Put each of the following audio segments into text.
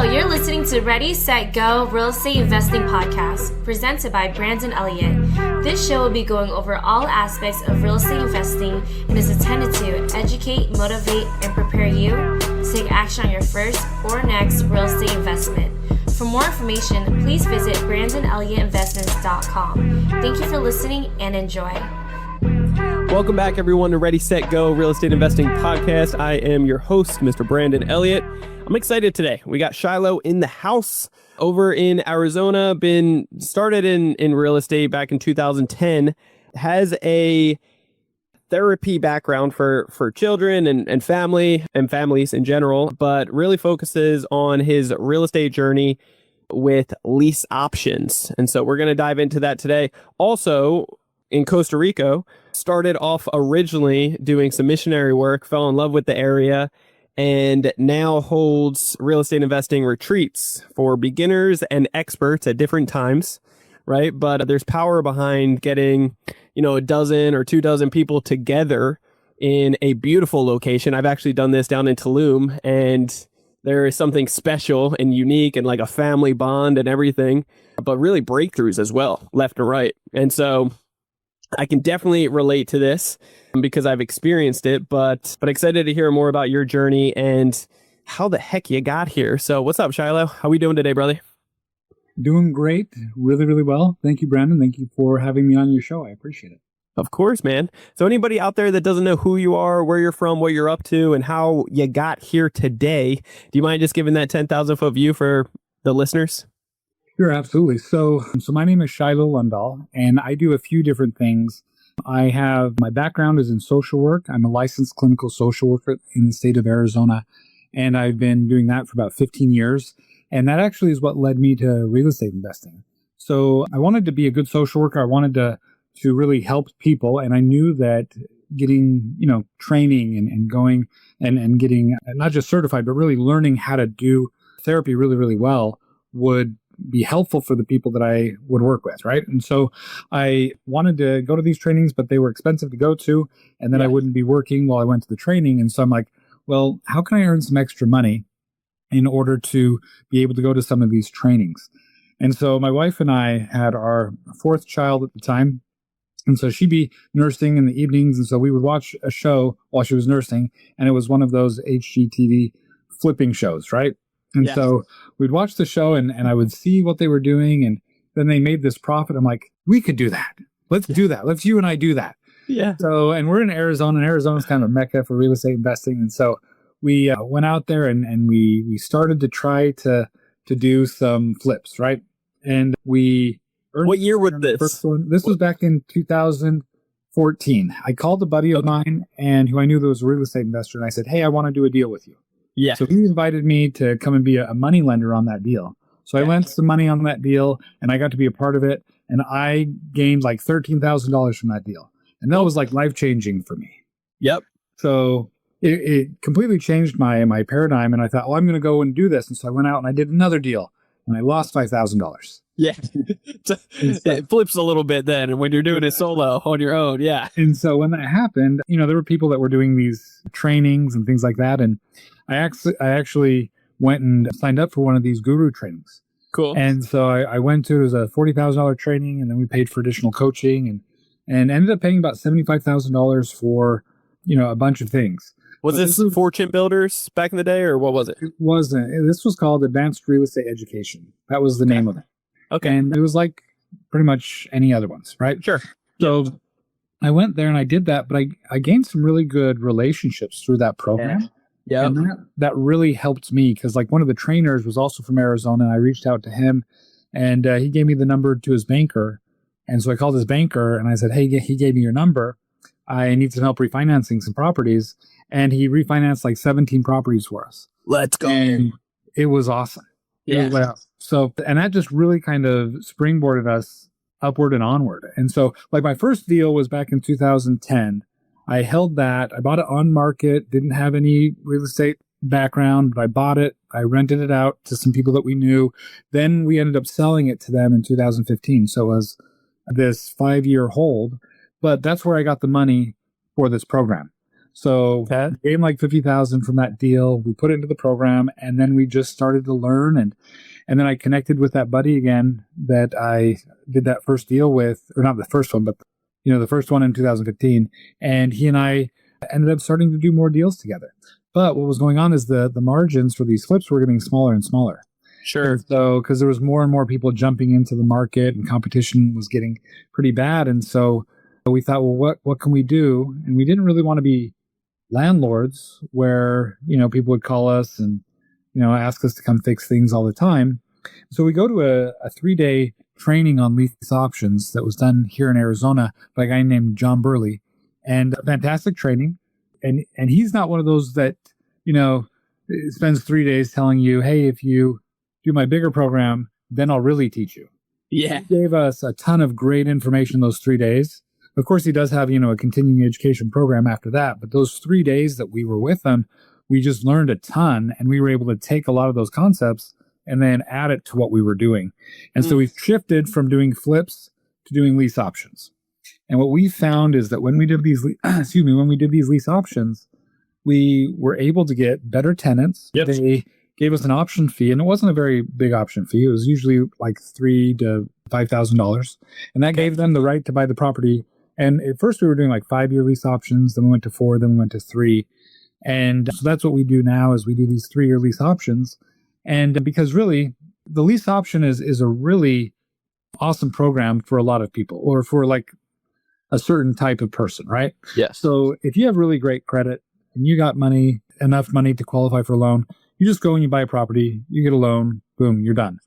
You're listening to Ready, Set, Go Real Estate Investing Podcast, presented by Brandon Elliott. This show will be going over all aspects of real estate investing and is intended to educate, motivate, and prepare you to take action on your first or next real estate investment. For more information, please visit BrandonElliottInvestments.com. Thank you for listening and enjoy. Welcome back, everyone, to Ready, Set, Go Real Estate Investing Podcast. I am your host, Mr. Brandon Elliott. I'm excited today. We got Shiloh in the house over in Arizona, been started in real estate back in 2010, has a therapy background for children and family and families in general, but really focuses on his real estate journey with lease options. And so we're going to dive into that today. Also, in Costa Rica, started off originally doing some missionary work, fell in love with the area, and now holds real estate investing retreats for beginners and experts at different times, right? But there's power behind getting, a dozen or 24 people together in a beautiful location. I've actually done this down in Tulum, and there is something special and unique and like a family bond and everything, but really breakthroughs as well, left and right. And so I can definitely relate to this because I've experienced it, but excited to hear more about your journey and how the heck you got here. So what's up, Shiloh? How we doing today, brother? Doing great. Really, really well. Thank you, Brandon. Thank you for having me on your show. I appreciate it. Of course, man. So anybody out there that doesn't know who you are, where you're from, what you're up to, and how you got here today, do you mind just giving that 10,000 foot view for the listeners? Sure, absolutely. So my name is Shiloh Lundahl, and I do a few different things. My background is in social work. I'm a licensed clinical social worker in the state of Arizona, and I've been doing that for about 15 years. And that actually is what led me to real estate investing. So I wanted to be a good social worker. I wanted to really help people. And I knew that getting, training and going and getting not just certified, but really learning how to do therapy really, really well would be helpful for the people that I would work with, right? And so I wanted to go to these trainings, but they were expensive to go to, and then I wouldn't be working while I went to the training. And so I'm like, well, how can I earn some extra money in order to be able to go to some of these trainings? And so my wife and I had our fourth child at the time, and so she'd be nursing in the evenings, and so we would watch a show while she was nursing, and it was one of those HGTV flipping shows, right? And so we'd watch the show and I would see what they were doing, and then they made this profit. I'm like, we could do that. Let's do that. Let's you and I do that. Yeah. So, and we're in Arizona, and Arizona's kind of a mecca for real estate investing. And so we went out there and we started to try to do some flips, right? And we earned. What year was this? First one. This was back in 2014. I called a buddy of mine and who I knew that was a real estate investor, and I said, hey, I want to do a deal with you. Yeah. So he invited me to come and be a money lender on that deal. So I lent some money on that deal, and I got to be a part of it. And I gained like $13,000 from that deal. And that was like life-changing for me. Yep. So it completely changed my paradigm. And I thought, I'm going to go and do this. And so I went out and I did another deal, and I lost $5,000. Yeah. It flips a little bit then. And when you're doing it solo on your own. Yeah. And so when that happened, there were people that were doing these trainings and things like that. And I actually went and signed up for one of these guru trainings. Cool. And so I went to, it was a $40,000 training, and then we paid for additional coaching and ended up paying about $75,000 for, a bunch of things. Was this Fortune Builders back in the day, or what was it? It wasn't. This was called Advanced Real Estate Education. That was the name of it. Okay. And it was like pretty much any other ones, right? Sure. So I went there and I did that, but I gained some really good relationships through that program. Yeah. And that really helped me because like one of the trainers was also from Arizona, and I reached out to him, and he gave me the number to his banker. And so I called his banker and I said, hey, he gave me your number. I need some help refinancing some properties. And he refinanced like 17 properties for us. Let's go. And it was awesome. Yeah. So, and that just really kind of springboarded us upward and onward. And so like my first deal was back in 2010. I held that. I bought it on market, didn't have any real estate background, but I bought it. I rented it out to some people that we knew. Then we ended up selling it to them in 2015. So it was this 5-year hold, but that's where I got the money for this program. So Okay. we gained like 50,000 from that deal. We put it into the program, and then we just started to learn. And then I connected with that buddy again that I did that first deal with, or not the first one, but the first one in 2015. And he and I ended up starting to do more deals together. But what was going on is the margins for these flips were getting smaller and smaller. Sure. And so, because there was more and more people jumping into the market and competition was getting pretty bad. And so we thought, well, what can we do? And we didn't really want to be landlords where, people would call us and, ask us to come fix things all the time. So we go to a 3-day training on lease options that was done here in Arizona by a guy named John Burley, and fantastic training. And he's not one of those that, spends 3 days telling you, hey, if you do my bigger program, then I'll really teach you. Yeah. He gave us a ton of great information those 3 days. Of course, he does have, a continuing education program after that. But those 3 days that we were with him, we just learned a ton, and we were able to take a lot of those concepts and then add it to what we were doing. And so we've shifted from doing flips to doing lease options. And what we found is that when we did these, lease options, we were able to get better tenants. Yep. They gave us an option fee, and it wasn't a very big option fee. It was usually like $3,000 to $5,000, and that gave them the right to buy the property. And at first, we were doing like 5-year lease options. Then we went to 4. Then we went to 3. And so that's what we do now is we do these 3-year lease options. And because really, the lease option is a really awesome program for a lot of people, or for like a certain type of person, right? Yes. So if you have really great credit and you got enough money to qualify for a loan, you just go and you buy a property, you get a loan, boom, you're done.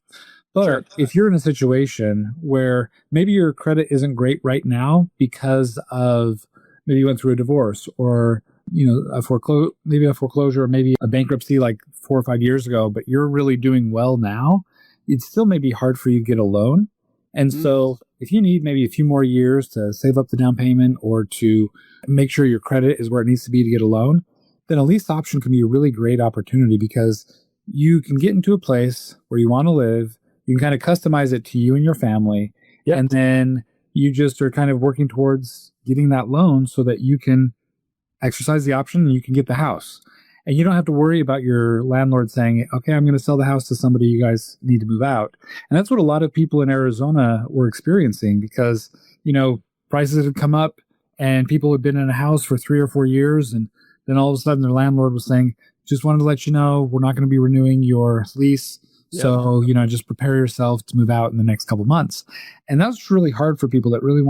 But Sure. if you're in a situation where maybe your credit isn't great right now because of maybe you went through a divorce, or a foreclosure, or maybe a bankruptcy like 4 or 5 years ago, but you're really doing well now, it still may be hard for you to get a loan. And so if you need maybe a few more years to save up the down payment or to make sure your credit is where it needs to be to get a loan, then a lease option can be a really great opportunity, because you can get into a place where you want to live. You can kind of customize it to you and your family. Yep. And then you just are kind of working towards getting that loan so that you can exercise the option and you can get the house. And you don't have to worry about your landlord saying, okay, I'm going to sell the house to somebody, you guys need to move out. And that's what a lot of people in Arizona were experiencing, because, prices had come up and people had been in a house for 3 or 4 years. And then all of a sudden their landlord was saying, just wanted to let you know, we're not going to be renewing your lease. Yep. So, just prepare yourself to move out in the next couple months. And that's really hard for people that really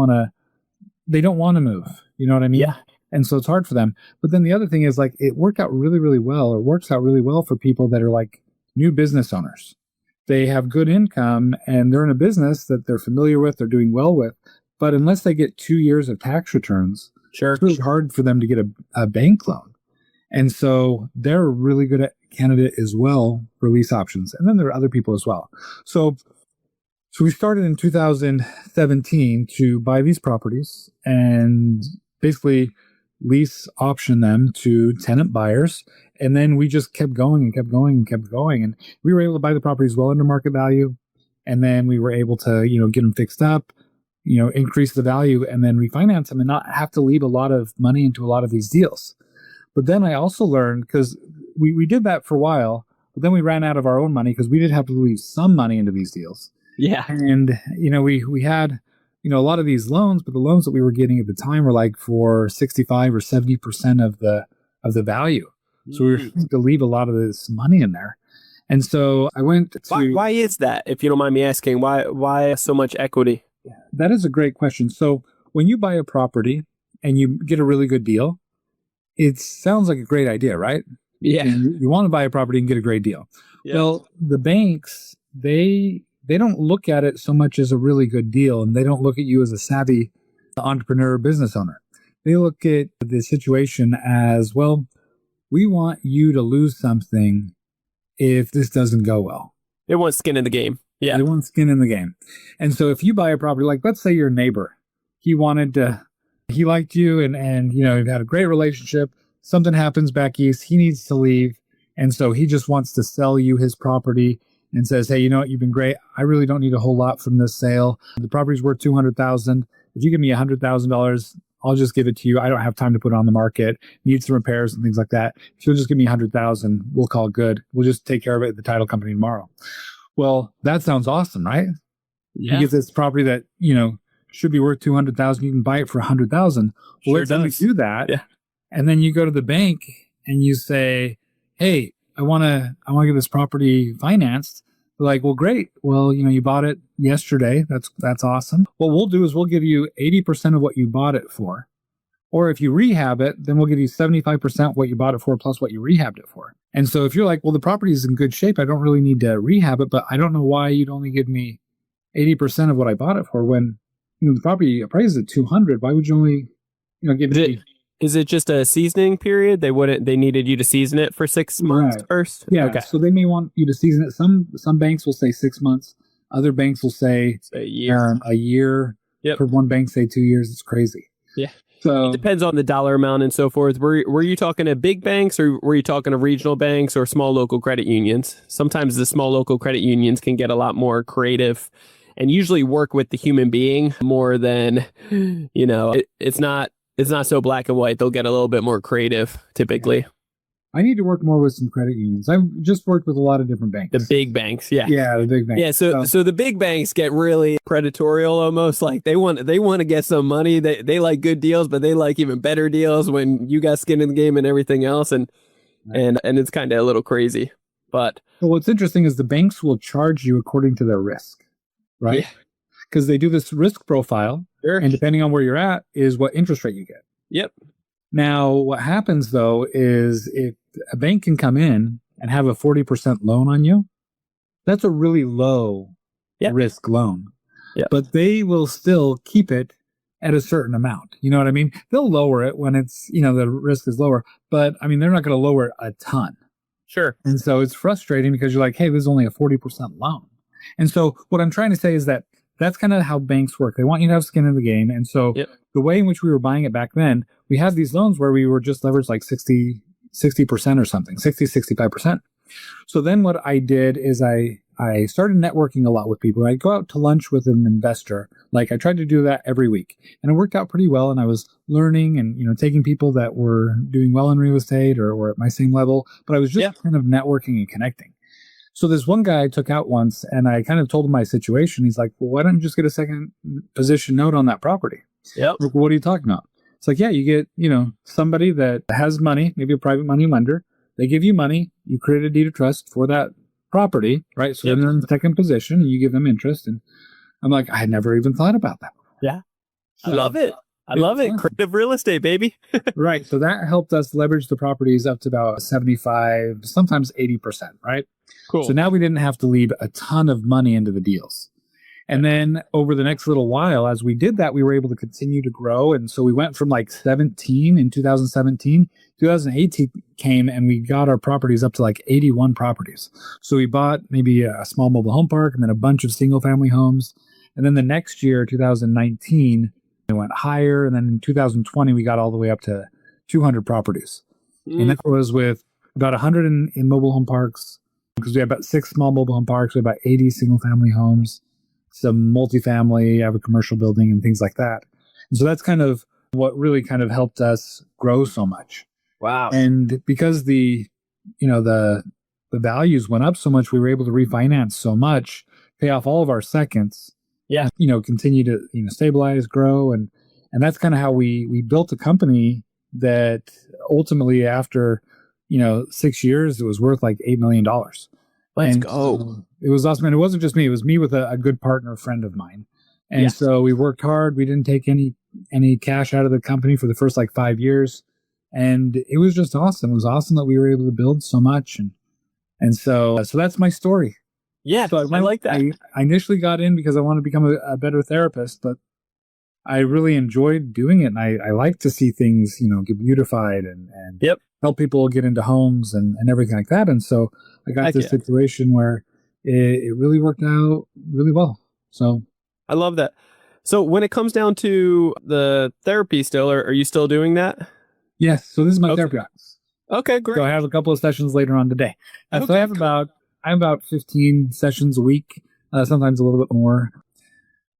they don't want to move. You know what I mean? Yeah. And so it's hard for them. But then the other thing is, like, it worked out really, really well, or works out really well for people that are like new business owners. They have good income and they're in a business that they're familiar with, they're doing well with. But unless they get 2 years of tax returns, Sure. it's really hard for them to get a bank loan. And so they're a really good candidate as well for lease options. And then there are other people as well. So we started in 2017 to buy these properties and basically lease option them to tenant buyers. And then we just kept going and kept going and kept going. And we were able to buy the properties well under market value. And then we were able to, get them fixed up, increase the value, and then refinance them and not have to leave a lot of money into a lot of these deals. But then I also learned, because we did that for a while, but then we ran out of our own money because we did have to leave some money into these deals. Yeah. And, we had, a lot of these loans, but the loans that we were getting at the time were like for 65 or 70% of the value. So we were having to leave a lot of this money in there. And so I went to... Why is that, if you don't mind me asking? Why so much equity? That is a great question. So when you buy a property and you get a really good deal, it sounds like a great idea, right? Yeah. And you want to buy a property and get a great deal. Yeah. Well, the banks, they don't look at it so much as a really good deal, and they don't look at you as a savvy entrepreneur or business owner. They look at the situation as, well, we want you to lose something if this doesn't go well. They want skin in the game. Yeah. They want skin in the game. And so if you buy a property, like let's say your neighbor, he liked you and you've had a great relationship. Something happens back east. He needs to leave. And so he just wants to sell you his property and says, hey, you know what? You've been great. I really don't need a whole lot from this sale. The property's worth $200,000. If you give me $100,000, I'll just give it to you. I don't have time to put it on the market. Need some repairs and things like that. If you'll just give me $100,000, we'll call it good. We'll just take care of it at the title company tomorrow. Well, that sounds awesome, right? Yeah. You get this property that, should be worth $200,000. You can buy it for $100,000. Well, Sure let's let me does. do that. Yeah. And then you go to the bank and you say, hey, I want to get this property financed. They're like, well, great. Well, you bought it yesterday. That's awesome. What we'll do is we'll give you 80% of what you bought it for. Or if you rehab it, then we'll give you 75% what you bought it for plus what you rehabbed it for. And so if you're like, well, the property is in good shape, I don't really need to rehab it, but I don't know why you'd only give me 80% of what I bought it for when the property appraised at 200. Why would you only give me? Is it just a seasoning period? They needed you to season it for 6 months first? Yeah. Okay. So they may want you to season it. Some banks will say 6 months. Other banks will say A year. a year. Yep. For one bank, say 2 years. It's crazy. Yeah. So It depends on the dollar amount and so forth. Were you talking to big banks or were you talking to regional banks or small local credit unions? Sometimes the small local credit unions can get a lot more creative and usually work with the human being more than, it's not so black and white. They'll get a little bit more creative typically. I need to work more with some credit unions. I've just worked with a lot of different banks. The big banks, yeah. Yeah, the big banks. Yeah, so the big banks get really predatorial almost. Like they want to get some money. They like good deals, but they like even better deals when you got skin in the game and everything else. And it's kind of a little crazy. But what's interesting is the banks will charge you according to their risk, right? Because they do this risk profile, sure. And depending on where you're at is what interest rate you get. Yep. Now, what happens though is if a bank can come in and have a 40% loan on you, that's a really low risk loan. Yep. But they will still keep it at a certain amount. You know what I mean? They'll lower it when it's, the risk is lower, but I mean, they're not going to lower it a ton. Sure. And so it's frustrating because you're like, hey, this is only a 40% loan. And so what I'm trying to say is that that's kind of how banks work. They want you to have skin in the game. And so the way in which we were buying it back then, we had these loans where we were just leveraged like 60% or something, 65%. So then what I did is I started networking a lot with people. I'd go out to lunch with an investor. Like I tried to do that every week and it worked out pretty well. And I was learning and, taking people that were doing well in real estate or were at my same level, but I was just kind of networking and connecting. So this one guy I took out once and I kind of told him my situation. He's like, well, why don't you just get a second position note on that property? Yep. Like, what are you talking about? It's like, yeah, you get, somebody that has money, maybe a private money lender. They give you money. You create a deed of trust for that property, right? So then they're in the second position and you give them interest. And I'm like, I had never even thought about that. Yeah. I love it. I love it. Creative real estate, baby. Right. So that helped us leverage the properties up to about 75, sometimes 80%, right? Cool. So now we didn't have to leave a ton of money into the deals. And then over the next little while, as we did that, we were able to continue to grow. And so we went from like 17 in 2017, 2018 came and we got our properties up to like 81 properties. So we bought maybe a small mobile home park and then a bunch of single family homes. And then the next year, 2019, it went higher. And then in 2020, we got all the way up to 200 properties. And that was with about 100 in mobile home parks, because we have about 6 small mobile home parks. We have about 80 single family homes, some multifamily, I have a commercial building and things like that. And so that's kind of what really kind of helped us grow so much. Wow. And because the values went up so much, we were able to refinance so much, pay off all of our seconds. Yeah. Continue to, stabilize, grow. And that's kind of how we built a company that ultimately after, 6 years, it was worth like $8 million. Let's go. It was awesome. And it wasn't just me. It was me with a good partner, friend of mine. And so we worked hard. We didn't take any cash out of the company for the first like 5 years. And it was just awesome. It was awesome that we were able to build so much. And so that's my story. Yeah, so I like that. I initially got in because I wanted to become a better therapist, but I really enjoyed doing it. And I like to see things, get beautified and help people get into homes and everything like that. And so I got this situation where it really worked out really well. So I love that. So when it comes down to the therapy still, are you still doing that? Yes. So this is my therapy office. Okay, great. So I have a couple of sessions later on today. So I have about 15 sessions a week, sometimes a little bit more.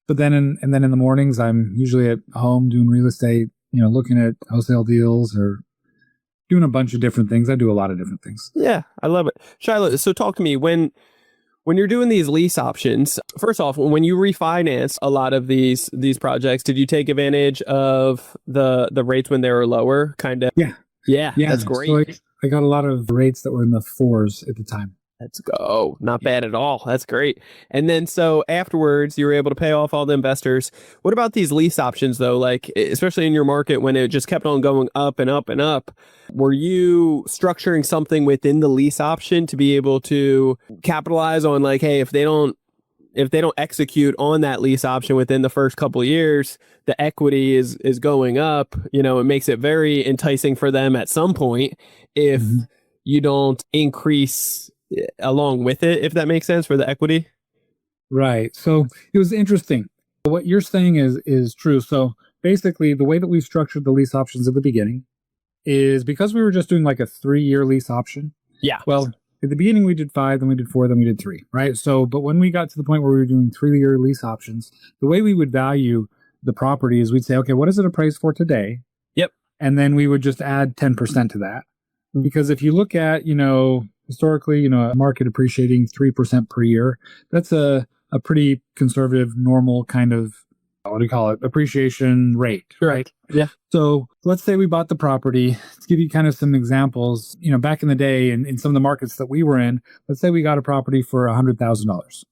But then in the mornings, I'm usually at home doing real estate, looking at wholesale deals or doing a bunch of different things. I do a lot of different things. Yeah, I love it. Shiloh, so talk to me when you're doing these lease options. First off, when you refinance a lot of these projects, did you take advantage of the rates when they were lower? Kind of. Yeah, that's great. So I got a lot of rates that were in the 4s at the time. Let's go. Not bad at all. That's great. And then so afterwards, you were able to pay off all the investors. What about these lease options, though? Like, especially in your market when it just kept on going up and up and up, were you structuring something within the lease option to be able to capitalize on, like, hey, if they don't execute on that lease option within the first couple of years, the equity is going up. It makes it very enticing for them at some point if you don't increase along with it, if that makes sense, for the equity. Right. So it was interesting. What you're saying is true. So basically, the way that we structured the lease options at the beginning is because we were just doing like a 3-year lease option. Yeah. Well, at the beginning, we did 5, then we did 4, then we did 3, right? So, but when we got to the point where we were doing 3-year lease options, the way we would value the property is we'd say, okay, what is it appraised for today? Yep. And then we would just add 10% to that. Because if you look at, historically, a market appreciating 3% per year, that's a pretty conservative, normal kind of, appreciation rate, right? Yeah. So let's say we bought the property. To give you kind of some examples, back in the day in some of the markets that we were in, let's say we got a property for $100,000.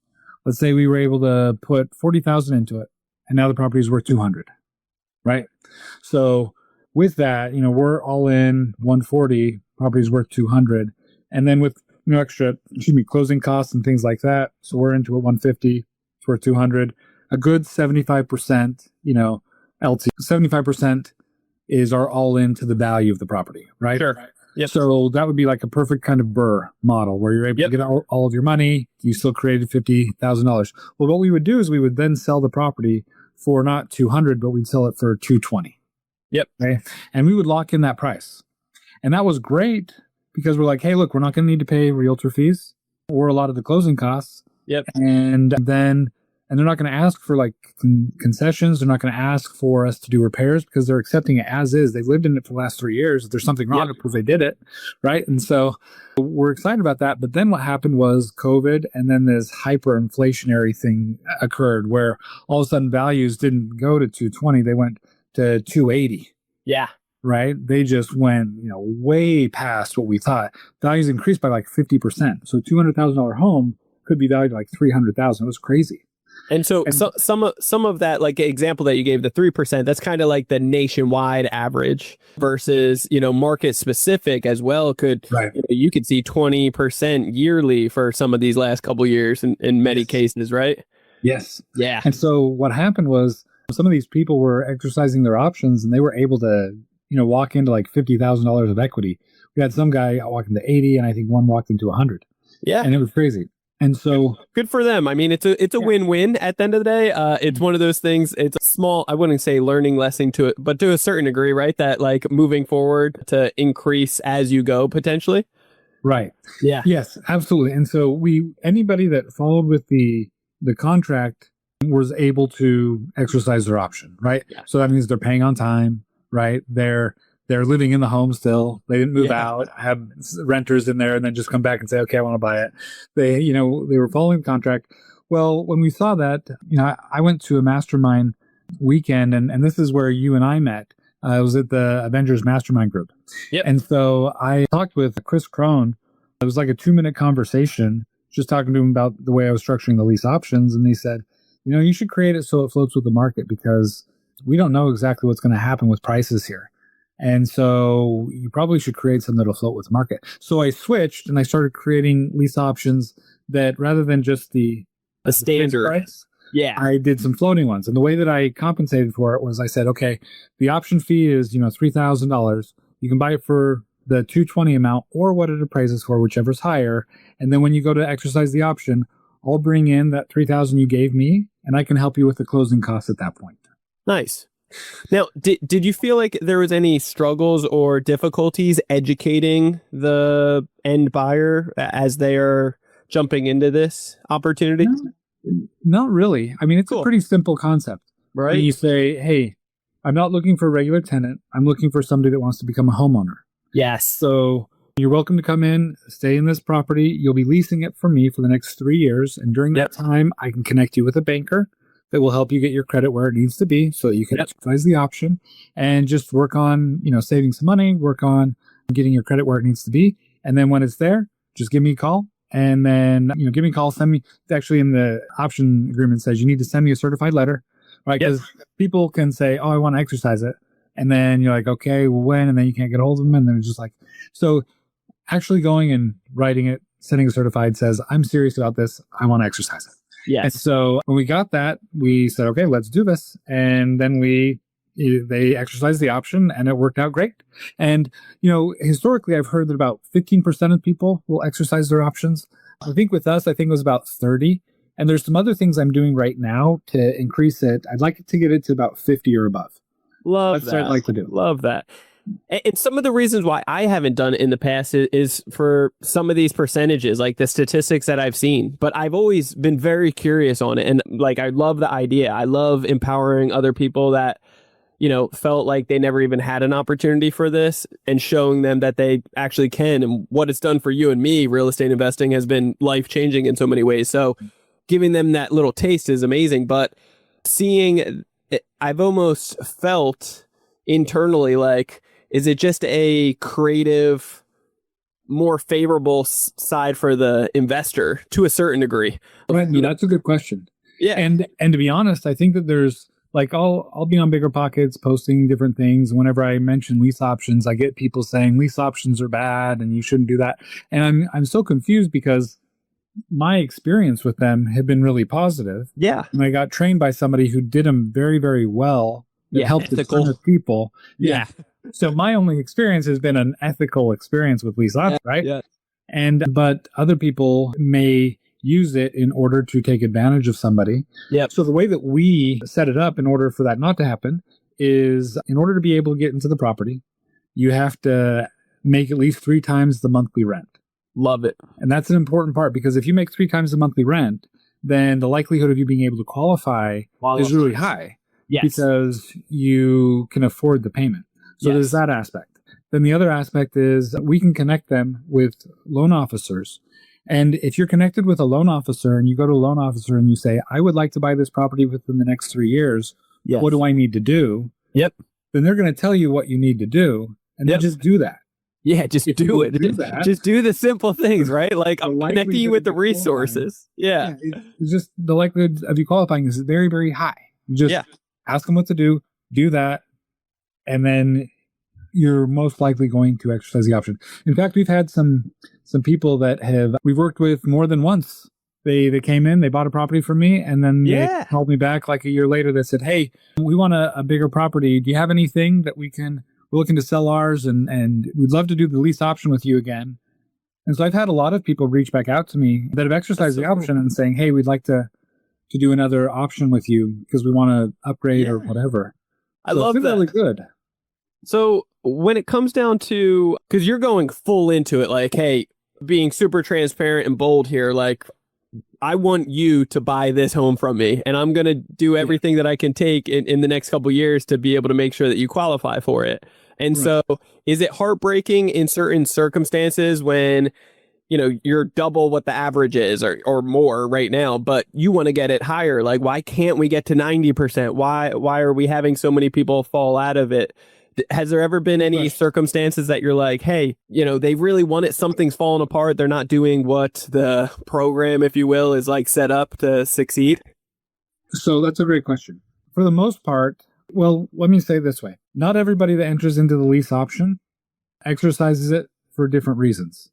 Let's say we were able to put $40,000 into it, and now the property is worth $200,000, right? So with that, we're all in $140,000, property's worth $200,000. And then with extra, closing costs and things like that, so we're into a $150,000, it's worth $200,000. A good 75%, LT, 75% is our all in to the value of the property, right? Sure. Yep. So that would be like a perfect kind of Burr model where you're able to get all of your money. You still created $50,000. Well, what we would do is we would then sell the property for not $200,000, but we'd sell it for $220,000. Yep. Okay. And we would lock in that price. And that was great because we're like, hey, look, we're not going to need to pay realtor fees or a lot of the closing costs. Yep. And they're not going to ask for like concessions. They're not going to ask for us to do repairs because they're accepting it as is. They've lived in it for the last 3 years. If there's something wrong, to prove they did it. Right. And so we're excited about that. But then what happened was COVID, and then this hyperinflationary thing occurred where all of a sudden values didn't go to 220. They went to 280. Yeah. Right. They just went, way past what we thought. Values increased by like 50%. So $200,000 home could be valued at like $300,000. It was crazy. And so some of that, like example that you gave, the 3%, that's kind of like the nationwide average versus, market specific as well. You could see 20% yearly for some of these last couple of years in many cases, right? Yes. Yeah. And so what happened was some of these people were exercising their options and they were able to, walk into like $50,000 of equity. We had some guy walk into 80 and I think one walked into 100. Yeah. And it was crazy. And so good for them. I mean, it's a win-win at the end of the day. It's one of those things. It's a small, I wouldn't say learning lesson to it, but to a certain degree, right? That like moving forward to increase as you go potentially. Right. Yeah. Yes, absolutely. And so anybody that followed with the contract was able to exercise their option, right? Yeah. So that means they're paying on time, right? They're living in the home still. They didn't move out, have renters in there, and then just come back and say, okay, I want to buy it. They were following the contract. Well, when we saw that, I went to a mastermind weekend, and this is where you and I met. I was at the Avengers Mastermind group. Yep. And so I talked with Chris Crone. It was like a 2-minute conversation, just talking to him about the way I was structuring the lease options. And he said, you should create it so it floats with the market because we don't know exactly what's going to happen with prices here. And so you probably should create something that'll float with the market. So I switched and I started creating lease options that rather than just the standard price, I did some floating ones. And the way that I compensated for it was I said, okay, the option fee is, $3,000. You can buy it for the $220 amount or what it appraises for, whichever's higher. And then when you go to exercise the option, I'll bring in that $3,000 you gave me and I can help you with the closing costs at that point. Nice. Now, did you feel like there was any struggles or difficulties educating the end buyer as they are jumping into this opportunity? No, not really. I mean, it's a pretty simple concept. Right. You say, hey, I'm not looking for a regular tenant. I'm looking for somebody that wants to become a homeowner. Yes. So you're welcome to come in, stay in this property. You'll be leasing it from me for the next 3 years. And during that time, I can connect you with a banker that will help you get your credit where it needs to be so that you can exercise the option and just work on, saving some money, work on getting your credit where it needs to be. And then when it's there, just give me a call. And then, give me a call, send me, actually in the option agreement says you need to send me a certified letter, right? Because people can say, oh, I want to exercise it. And then you're like, okay, well, when? And then you can't get a hold of them. And then it's just like, so actually going and writing it, sending a certified says, I'm serious about this. I want to exercise it. Yes. And so when we got that, we said, okay, let's do this. And then they exercised the option and it worked out great. And, historically, I've heard that about 15% of people will exercise their options. I think with us, it was about 30. And there's some other things I'm doing right now to increase it. I'd like to get it to about 50 or above. That's what I'd like to do. Love that. And some of the reasons why I haven't done it in the past is for some of these percentages, like the statistics that I've seen. But I've always been very curious on it. And I love the idea. I love empowering other people that, felt like they never even had an opportunity for this and showing them that they actually can. And what it's done for you and me, real estate investing has been life-changing in so many ways. So giving them that little taste is amazing. But seeing it, I've almost felt internally like, is it just a creative, more favorable side for the investor to a certain degree? Right, that's a good question. Yeah. And to be honest, I think that there's I'll be on Bigger Pockets posting different things. Whenever I mention lease options, I get people saying lease options are bad and you shouldn't do that. And I'm so confused because my experience with them had been really positive. Yeah. And I got trained by somebody who did them very, very well. That helped a ton of people. Yeah. So my only experience has been an ethical experience with lease options, right? Yeah. But other people may use it in order to take advantage of somebody. Yep. So the way that we set it up in order for that not to happen is in order to be able to get into the property, you have to make at least 3 times the monthly rent. Love it. And that's an important part because if you make 3 times the monthly rent, then the likelihood of you being able to qualify is really high. Yes. Because you can afford the payment. So there's that aspect. Then the other aspect is we can connect them with loan officers. And if you're connected with a loan officer and you go to a loan officer and you say, I would like to buy this property within the next 3 years, what do I need to do? Yep. Then they're going to tell you what you need to do and then just do that. Yeah, just do it. Just do the simple things, right? Like I'm connecting you with the resources. Yeah. It's just the likelihood of you qualifying is very, very high. Just ask them what to do that, and then you're most likely going to exercise the option. In fact, we've had some people that we've worked with more than once. They came in, they bought a property from me, and then they called me back like a year later that said, hey, we want a bigger property. Do you have anything that we're looking to sell ours and we'd love to do the lease option with you again. And so I've had a lot of people reach back out to me that have exercised the option and saying, hey, we'd like to do another option with you because we want to upgrade or whatever. I love that. Really good. So when it comes down to, because you're going full into it, like, hey, being super transparent and bold here, like, I want you to buy this home from me, and I'm going to do everything that I can take in the next couple of years to be able to make sure that you qualify for it. And so is it heartbreaking in certain circumstances when, you're double what the average is or more right now, but you want to get it higher? Like, why can't we get to 90%? Why are we having so many people fall out of it? Has there ever been any circumstances that you're like, hey, they really want it, something's falling apart, they're not doing what the program, if you will, is like set up to succeed? So that's a great question. For the most part, well, let me say it this way. Not everybody that enters into the lease option exercises it for different reasons.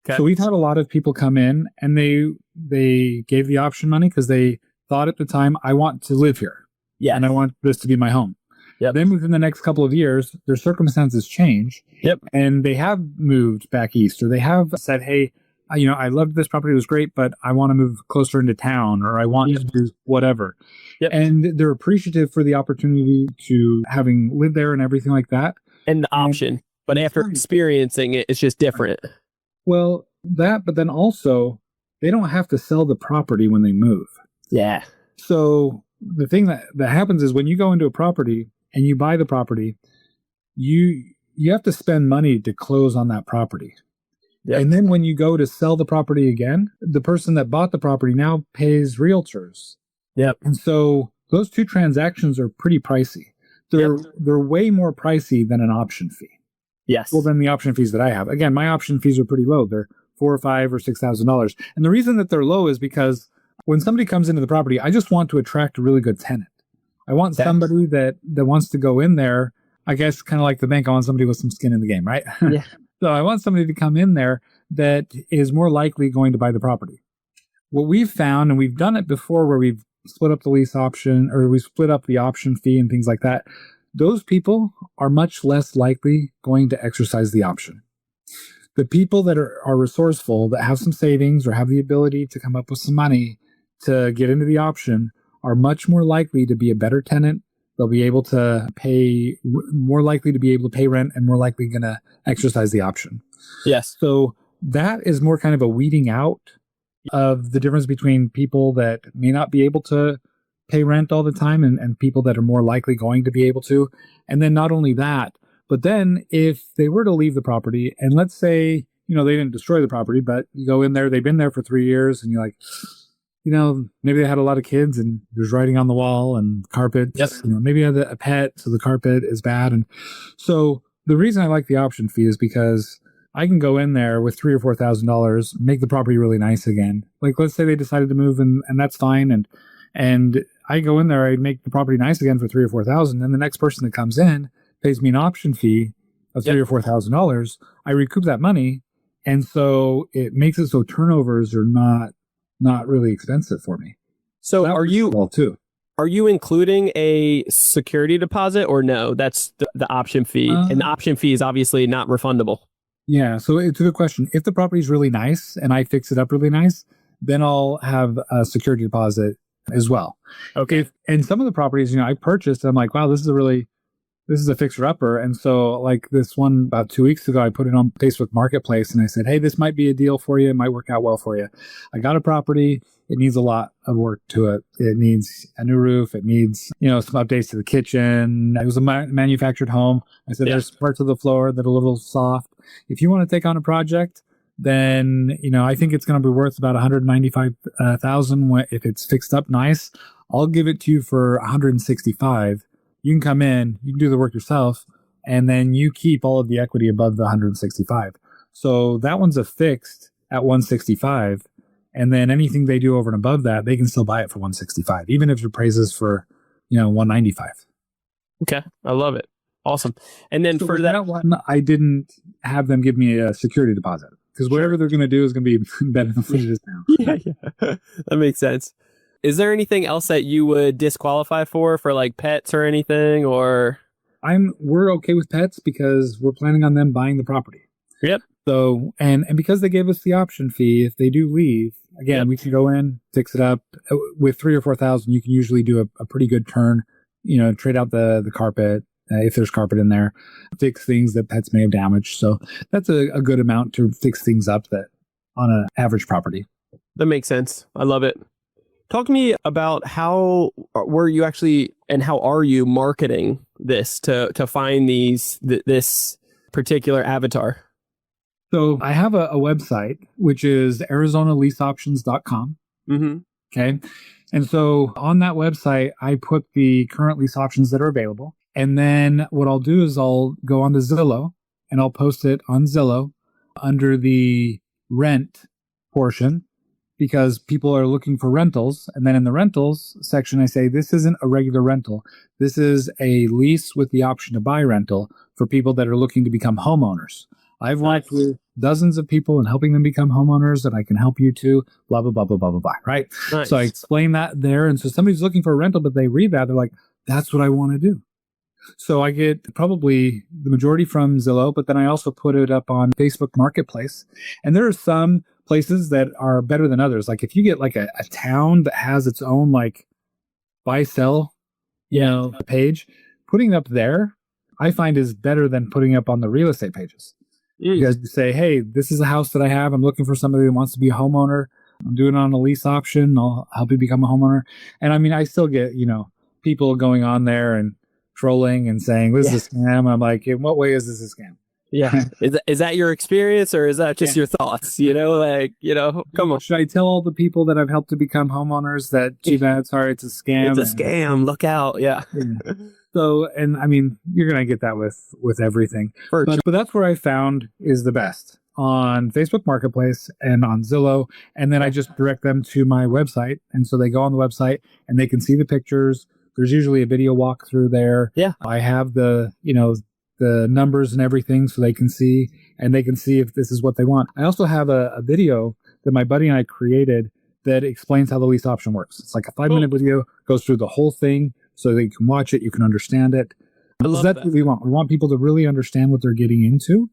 Okay. So we've had a lot of people come in and they gave the option money because they thought at the time, I want to live here. Yeah. And I want this to be my home. Yep. Then within the next couple of years, their circumstances change. Yep. And they have moved back east, or they have said, hey, I loved this property, it was great, but I want to move closer into town, or I want to do whatever. Yep. And they're appreciative for the opportunity to having lived there and everything like that. And the option. But after experiencing it, it's just different. Well, but then also, they don't have to sell the property when they move. Yeah. So the thing that happens is when you go into a property, and you buy the property, you have to spend money to close on that property. Yep. And then when you go to sell the property again, the person that bought the property now pays realtors. Yep. And so those two transactions are pretty pricey. They're way more pricey than an option fee. Yes. Well, than the option fees that I have. Again, my option fees are pretty low. They're $4,000 or $5,000 or $6,000. And the reason that they're low is because when somebody comes into the property, I just want to attract a really good tenant. I want somebody that wants to go in there. I guess kind of like the bank, I want somebody with some skin in the game, right? Yeah. So I want somebody to come in there that is more likely going to buy the property. What we've found, and we've done it before where we've split up the lease option or we split up the option fee and things like that, those people are much less likely going to exercise the option. The people that are resourceful, that have some savings or have the ability to come up with some money to get into the option are much more likely to be a better tenant. They'll be able to pay, more likely to be able to pay rent and more likely going to exercise the option. Yes. So that is more kind of a weeding out of the difference between people that may not be able to pay rent all the time and people that are more likely going to be able to. And then not only that, but then if they were to leave the property and let's say, they didn't destroy the property, but you go in there, they've been there for 3 years and you're like, maybe they had a lot of kids and there's writing on the wall and carpet. Yes. Maybe you had a pet, so the carpet is bad. And so the reason I like the option fee is because I can go in there with $3,000 or $4,000, make the property really nice again. Like let's say they decided to move and that's fine. And I go in there, I make the property nice again for $3,000 or $4,000. And the next person that comes in pays me an option fee of $3,000 or $4,000. I recoup that money. And so it makes it so turnovers are not really expensive for me. So are you well too? Are you including a security deposit or no? That's the option fee, and the option fee is obviously not refundable. Yeah, so it's a good question. If the property is really nice and I fix it up really nice, then I'll have a security deposit as well. Okay. And some of the properties, I purchased, I'm like, wow, this is a fixer-upper. And so like this one about 2 weeks ago, I put it on Facebook Marketplace and I said, hey, this might be a deal for you. It might work out well for you. I got a property. It needs a lot of work to it. It needs a new roof. It needs, some updates to the kitchen. It was a manufactured home. I said, there's parts of the floor that are a little soft. If you want to take on a project, then, I think it's going to be worth about $195,000. If it's fixed up nice, I'll give it to you for $165,000. You can come in, you can do the work yourself, and then you keep all of the equity above the $165,000. So that one's a fixed at $165,000, and then anything they do over and above that, they can still buy it for $165,000, even if it appraises for, $195,000. Okay, I love it. Awesome. And then so for that one, I didn't have them give me a security deposit because whatever they're going to do is going to be better than what it is now. Yeah, that makes sense. Is there anything else that you would disqualify for like pets or anything, or? We're okay with pets because we're planning on them buying the property. Yep. So, and because they gave us the option fee, if they do leave, again, we can go in, fix it up with $3,000 or $4,000. You can usually do a pretty good turn, trade out the carpet. If there's carpet in there, fix things that pets may have damaged. So that's a good amount to fix things up that on an average property. That makes sense. I love it. Talk to me about how were you actually and how are you marketing this to find this particular avatar? So I have a website, which is ArizonaLeaseOptions.com. Mm-hmm. Okay. And so on that website, I put the current lease options that are available. And then what I'll do is I'll go onto Zillow and I'll post it on Zillow under the rent portion because people are looking for rentals. And then in the rentals section, I say, this isn't a regular rental. This is a lease with the option to buy rental for people that are looking to become homeowners. I've worked with dozens of people and helping them become homeowners, and I can help you too, blah, blah, blah, blah, blah, blah, blah, right? Nice. So I explain that there. And so somebody's looking for a rental, but they read that, they're like, that's what I want to do. So I get probably the majority from Zillow, but then I also put it up on Facebook Marketplace. And there are some places that are better than others. Like if you get like a town that has its own like buy, sell, page, putting it up there, I find is better than putting up on the real estate pages. You guys say, hey, this is a house that I have. I'm looking for somebody that wants to be a homeowner. I'm doing it on a lease option. I'll help you become a homeowner. And I mean, I still get, people going on there and trolling and saying, this is a scam. I'm like, in what way is this a scam? Yeah. Is that your experience or is that just your thoughts? Come on. Should I tell all the people that I've helped to become homeowners that, gee, man, sorry, it's a scam? It's a scam. Look out. Yeah. So, and I mean, you're going to get that with everything. But that's where I found is the best on Facebook Marketplace and on Zillow. And then I just direct them to my website. And so they go on the website and they can see the pictures. There's usually a video walkthrough there. Yeah. I have the numbers and everything so they can see, and they can see if this is what they want. I also have a video that my buddy and I created that explains how the lease option works. It's like a 5-minute video, goes through the whole thing so they can watch it, you can understand it. That's what we want. We want people to really understand what they're getting into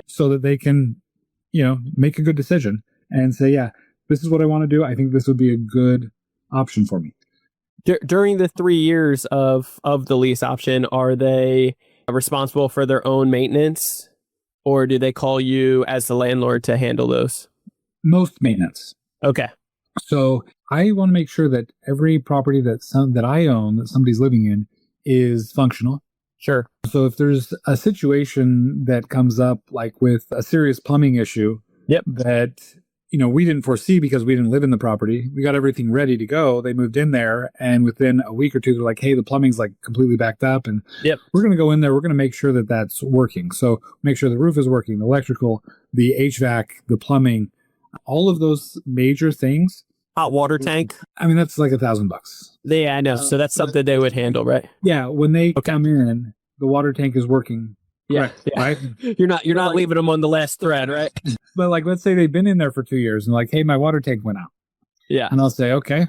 so that they can, make a good decision and say, yeah, this is what I want to do. I think this would be a good option for me. During the 3 years of the lease option, are they responsible for their own maintenance, or do they call you as the landlord to handle those? Most maintenance. Okay. So I want to make sure that every property that I own, that somebody's living in, is functional. Sure. So if there's a situation that comes up, like with a serious plumbing issue, that we didn't foresee because we didn't live in the property. We got everything ready to go. They moved in there, and within a week or two, they're like, hey, the plumbing's like completely backed up, and we're going to go in there. We're going to make sure that that's working. So make sure the roof is working, the electrical, the HVAC, the plumbing, all of those major things. Hot water tank. I mean, that's like $1,000. Yeah, I know. So that's something they would handle, right? Yeah. When they come in, the water tank is working. Yeah. Right. You're not leaving them on the last thread, right? But like, let's say they've been in there for 2 years and like, hey, my water tank went out. Yeah. And I'll say, okay,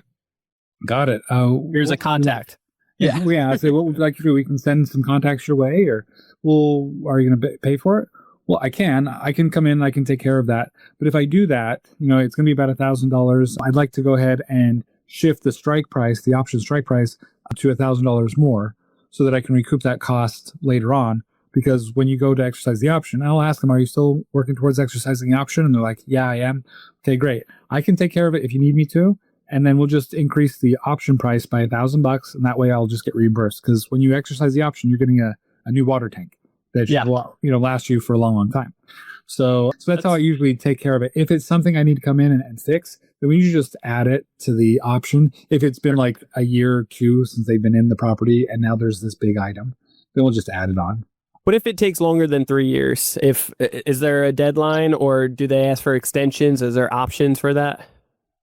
got it. Here's a contact. Yeah. I say, what would you like to do? We can send some contacts your way, or, well, are you going to pay for it? Well, I can come in, I can take care of that. But if I do that, it's going to be about $1,000. I'd like to go ahead and shift the strike price, the option strike price, to $1,000 more so that I can recoup that cost later on. Because when you go to exercise the option, I'll ask them, are you still working towards exercising the option? And they're like, yeah, I am. Okay, great. I can take care of it if you need me to. And then we'll just increase the option price by $1,000. And that way I'll just get reimbursed. Because when you exercise the option, you're getting a new water tank that will last you for a long, long time. So that's how I usually take care of it. If it's something I need to come in and fix, then we usually just add it to the option. If it's been like a year or two since they've been in the property and now there's this big item, then we'll just add it on. What if it takes longer than 3 years? Is there a deadline, or do they ask for extensions? Is there options for that?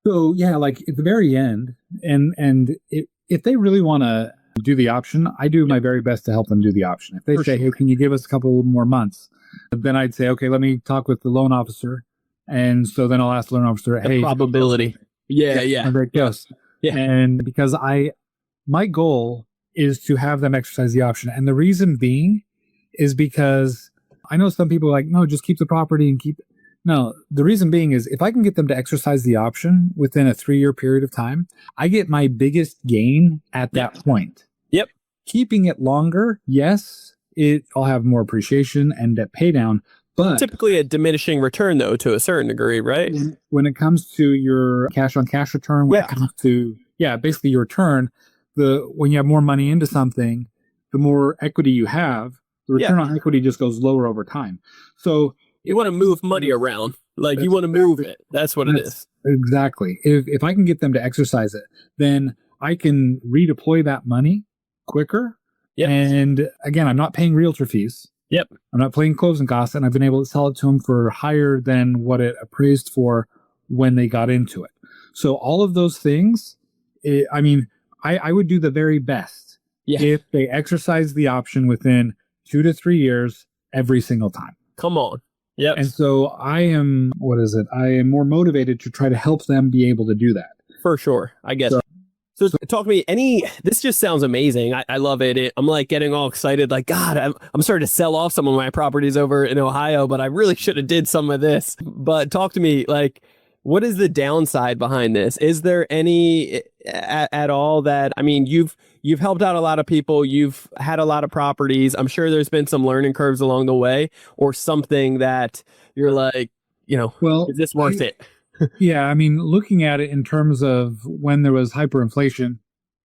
So yeah, like at the very end, and if they really want to do the option, I do my very best to help them do the option. If they say, hey, can you give us a couple more months? Then I'd say, okay, let me talk with the loan officer. And so then I'll ask the loan officer, hey, probability. Yeah. There it goes. Yeah. And because my goal is to have them exercise the option. And the reason being is because I know some people are like, no, just keep the property and keep. No, the reason being is if I can get them to exercise the option within a 3-year period of time, I get my biggest gain at that point. Yep. Keeping it longer, yes, I'll have more appreciation and debt pay down. But typically a diminishing return, though, to a certain degree, right? When it comes to your cash on cash return, when it comes to, basically your return, when you have more money into something, the more equity you have, the return on equity just goes lower over time. So you want to move money around. Like you want to move it. That's what it is. Exactly. If I can get them to exercise it, then I can redeploy that money quicker. Yep. And again, I'm not paying realtor fees. Yep. I'm not paying closing costs, and I've been able to sell it to them for higher than what it appraised for when they got into it. So all of those things, I would do the very best if they exercise the option within 2 to 3 years every single time. Come on. Yeah. And so I am more motivated to try to help them be able to do that. For sure. I guess. So talk to me, this just sounds amazing. I love it. I'm like getting all excited. Like, God, I'm starting to sell off some of my properties over in Ohio, but I really should have did some of this. But talk to me, like, what is the downside behind this? Is there any at all that, you've helped out a lot of people. You've had a lot of properties. I'm sure there's been some learning curves along the way, or something that you're like, is this worth it? Yeah. Looking at it in terms of when there was hyperinflation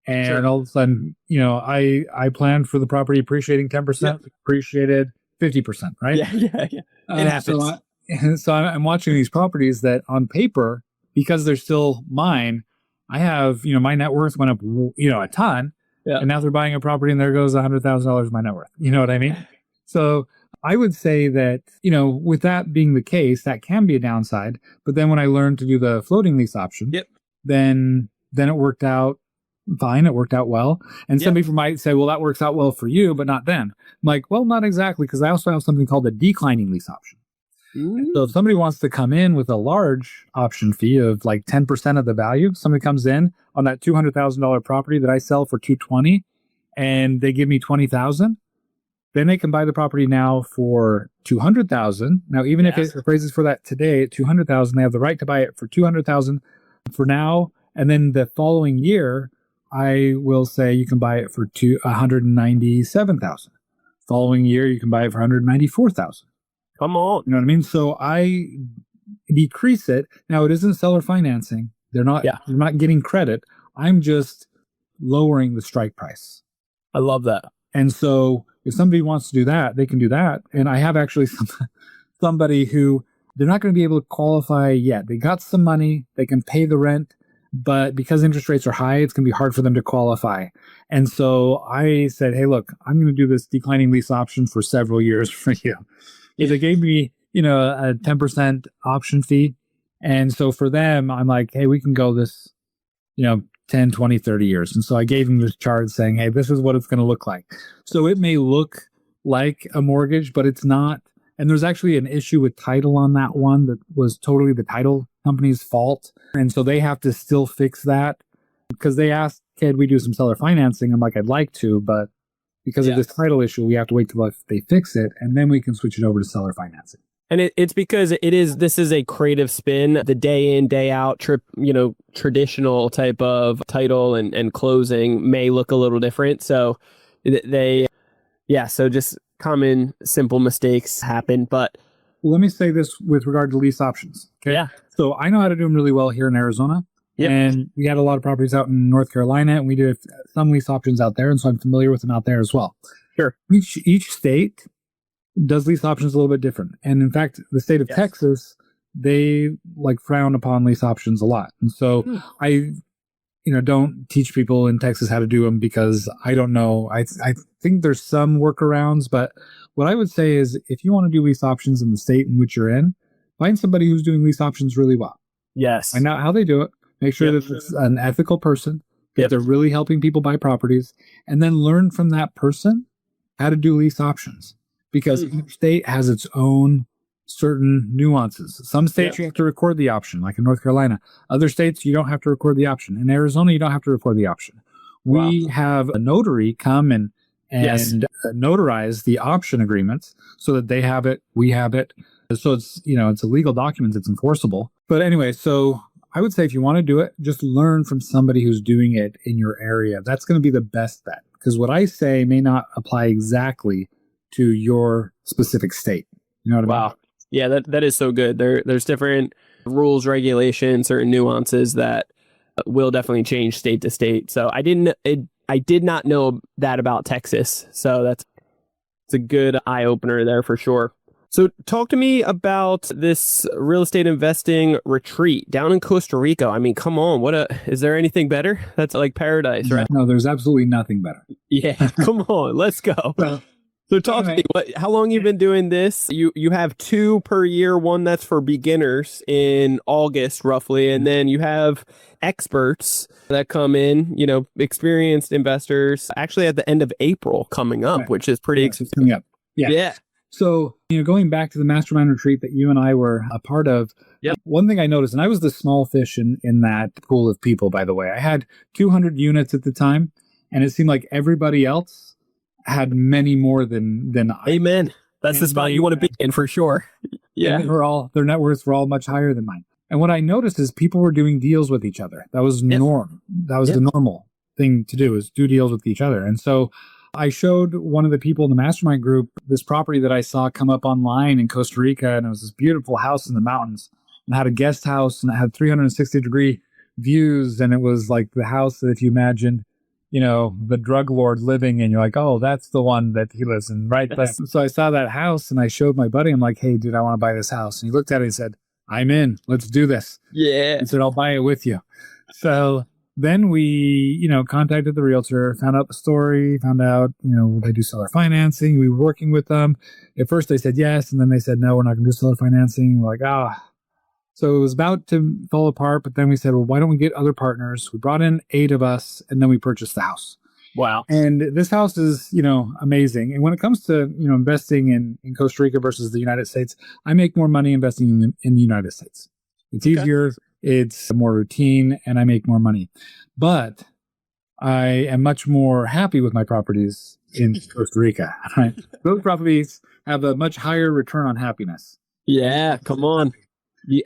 And Sure. all of a sudden, I planned for the property appreciating 10%, appreciated 50%, right? Yeah. It happens. So I'm watching these properties that on paper, because they're still mine, I have, my net worth went up, a ton. Yeah. And now they're buying a property and there goes $100,000 of my net worth. You know what I mean? So I would say that, with that being the case, that can be a downside. But then when I learned to do the floating lease option, then it worked out fine. It worked out well. And some people might say, well, that works out well for you, but not them. I'm like, well, not exactly, because I also have something called a declining lease option. So if somebody wants to come in with a large option fee of like 10% of the value, somebody comes in on that $200,000 property that I sell for $220,000 and they give me $20,000, then they can buy the property now for $200,000. Now, even if it appraises for that today at $200,000, they have the right to buy it for $200,000 for now. And then the following year, I will say you can buy it for $197,000. Following year, you can buy it for $194,000. Come on. You know what I mean? So I decrease it. Now, it isn't seller financing. They're not getting credit. I'm just lowering the strike price. I love that. And so if somebody wants to do that, they can do that. And I have actually somebody who they're not going to be able to qualify yet. They got some money. They can pay the rent. But because interest rates are high, it's going to be hard for them to qualify. And so I said, hey, look, I'm going to do this declining lease option for several years for you. They gave me, a 10% option fee. And so for them, I'm like, hey, we can go this, 10, 20, 30 years. And so I gave them this chart saying, hey, this is what it's going to look like. So it may look like a mortgage, but it's not. And there's actually an issue with title on that one that was totally the title company's fault. And so they have to still fix that because they asked, can we do some seller financing? I'm like, I'd like to, but because of this title issue, we have to wait till they fix it, and then we can switch it over to seller financing. And it's because this is a creative spin. The day in, day out traditional type of title and closing may look a little different. So so just common, simple mistakes happen. But let me say this with regard to lease options. Okay. Yeah. So I know how to do them really well here in Arizona. Yep. And we had a lot of properties out in North Carolina, and we did some lease options out there. And so I'm familiar with them out there as well. Sure. Each state does lease options a little bit different. And in fact, the state of Texas, they frown upon lease options a lot. And so I don't teach people in Texas how to do them because I don't know. I think there's some workarounds, but what I would say is if you want to do lease options in the state in which you're in, find somebody who's doing lease options really well. Yes. Find out how they do it. Make sure that it's an ethical person, that they're really helping people buy properties, and then learn from that person how to do lease options because each state has its own certain nuances. Some states you have to record the option, like in North Carolina. Other states, you don't have to record the option. In Arizona, you don't have to record the option. We have a notary come and notarize the option agreements so that they have it, we have it. So it's, it's a legal document, it's enforceable. But anyway, so I would say if you want to do it, just learn from somebody who's doing it in your area. That's going to be the best bet because what I say may not apply exactly to your specific state. You know what I mean? Wow. Yeah, that is so good. There's different rules, regulations, certain nuances that will definitely change state to state. So I did not know that about Texas. So it's a good eye opener there for sure. So talk to me about this real estate investing retreat down in Costa Rica. I mean, come on, is there anything better? That's like paradise, right? No, there's absolutely nothing better. Yeah, come on, let's go. So talk to me, how long you've been doing this? You have 2 per year, one that's for beginners in August roughly, and then you have experts that come in, experienced investors actually at the end of April coming up, which is pretty exciting. Coming up. Yeah. So, going back to the mastermind retreat that you and I were a part of, one thing I noticed, and I was the small fish in that pool of people, by the way. I had 200 units at the time, and it seemed like everybody else had many more than I. Amen. That's the spot you want to be in for sure. Yeah. And their net worths were all much higher than mine. And what I noticed is people were doing deals with each other. That was norm. That was the normal thing to do, is do deals with each other. And so I showed one of the people in the mastermind group this property that I saw come up online in Costa Rica, and it was this beautiful house in the mountains and had a guest house and it had 360-degree views, and it was like the house that if you imagined, the drug lord living, and you're like, oh, that's the one that he lives in, right? So I saw that house and I showed my buddy. I'm like, hey, dude, I want to buy this house. And he looked at it and said, I'm in. Let's do this. Yeah. He said, I'll buy it with you. So then we, contacted the realtor, found out the story, found out, would they do seller financing? We were working with them. At first they said yes, and then they said, no, we're not going to do seller financing. We're like, So it was about to fall apart, but then we said, well, why don't we get other partners? We brought in 8 of us, and then we purchased the house. Wow. And this house is, amazing. And when it comes to, investing in Costa Rica versus the United States, I make more money investing in the United States. It's easier, it's more routine, and I make more money. But I am much more happy with my properties in Costa Rica. Right? Those properties have a much higher return on happiness. Yeah, come on.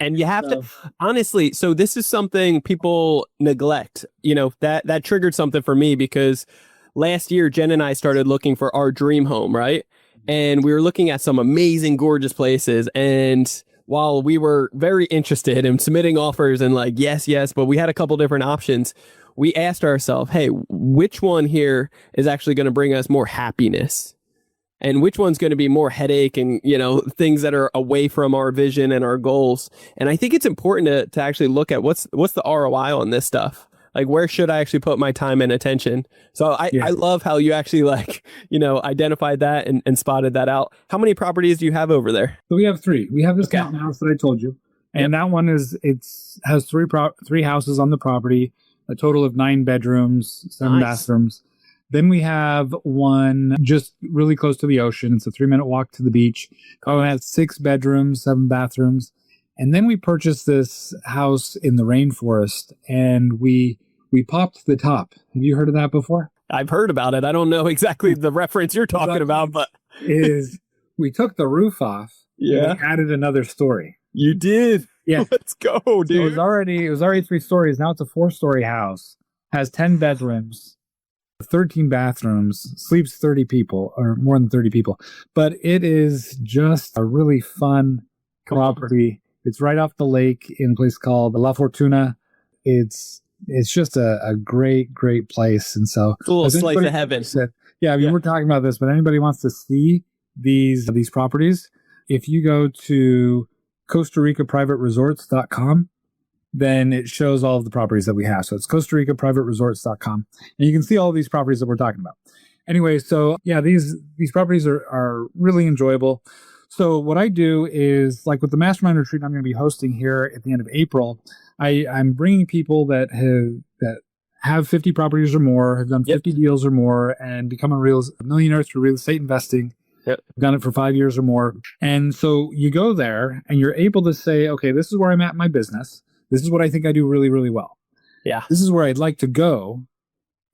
And you have to, honestly, so this is something people neglect, that triggered something for me, because last year, Jen and I started looking for our dream home, right? And we were looking at some amazing, gorgeous places. And while we were very interested in submitting offers and like, yes, but we had a couple different options, we asked ourselves, hey, which one here is actually going to bring us more happiness? And which one's going to be more headache and, things that are away from our vision and our goals? And I think it's important to actually look at what's the ROI on this stuff. Like, where should I actually put my time and attention? So I love how you actually identified that and spotted that out. How many properties do you have over there? So we have 3. We have this mountain house that I told you. And that one has 3 houses on the property, a total of 9 bedrooms, 7 bathrooms. Then we have one just really close to the ocean. It's a 3-minute walk to the beach. It has 6 bedrooms, 7 bathrooms. And then we purchased this house in the rainforest, and we popped the top. Have you heard of that before? I've heard about it. I don't know exactly the reference you're talking about, but we took the roof off. Yeah. And we added another story. You did? Yeah. Let's go, dude. So it was already 3 stories. Now it's a 4-story house. Has 10 bedrooms, 13 bathrooms, sleeps 30 people or more than 30 people. But it is just a really fun property. It's right off the lake in a place called La Fortuna. It's just a great place. And so it's a little slice of heaven. We're talking about this, but anybody wants to see these properties, if you go to CostaRicaPrivateResorts.com, then it shows all of the properties that we have. So it's CostaRicaPrivateResorts.com. And you can see all of these properties that we're talking about. Anyway, so these properties are really enjoyable. So what I do is, like with the mastermind retreat I'm going to be hosting here at the end of April, I'm bringing people that have 50 properties or more, have done 50 deals or more, and become a millionaire through real estate investing. Yep. Done it for 5 years or more. And so you go there and you're able to say, okay, this is where I'm at in my business. This is what I think I do really, really well. Yeah. This is where I'd like to go.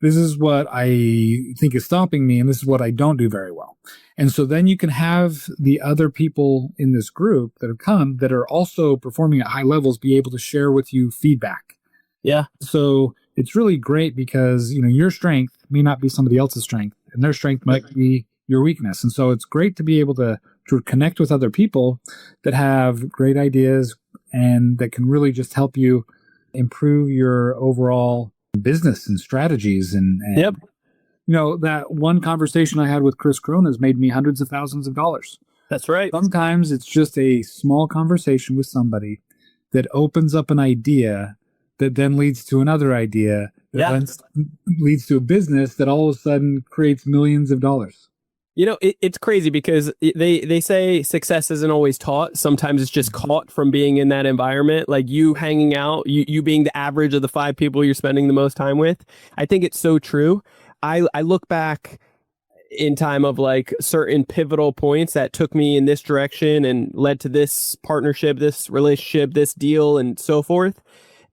This is what I think is stopping me, and this is what I don't do very well. And so then you can have the other people in this group that have come that are also performing at high levels be able to share with you feedback. Yeah. So it's really great because, your strength may not be somebody else's strength, and their strength might be your weakness. And so it's great to be able to connect with other people that have great ideas and that can really just help you improve your overall business and strategies. And that one conversation I had with Chris Crone has made me hundreds of thousands of dollars. That's right. Sometimes it's just a small conversation with somebody that opens up an idea that then leads to another idea that then leads to a business that all of a sudden creates millions of dollars. It's crazy because they say success isn't always taught. Sometimes it's just caught from being in that environment, like you hanging out, you being the average of the 5 people you're spending the most time with. I think it's so true. I look back in time of like certain pivotal points that took me in this direction and led to this partnership, this relationship, this deal, and so forth.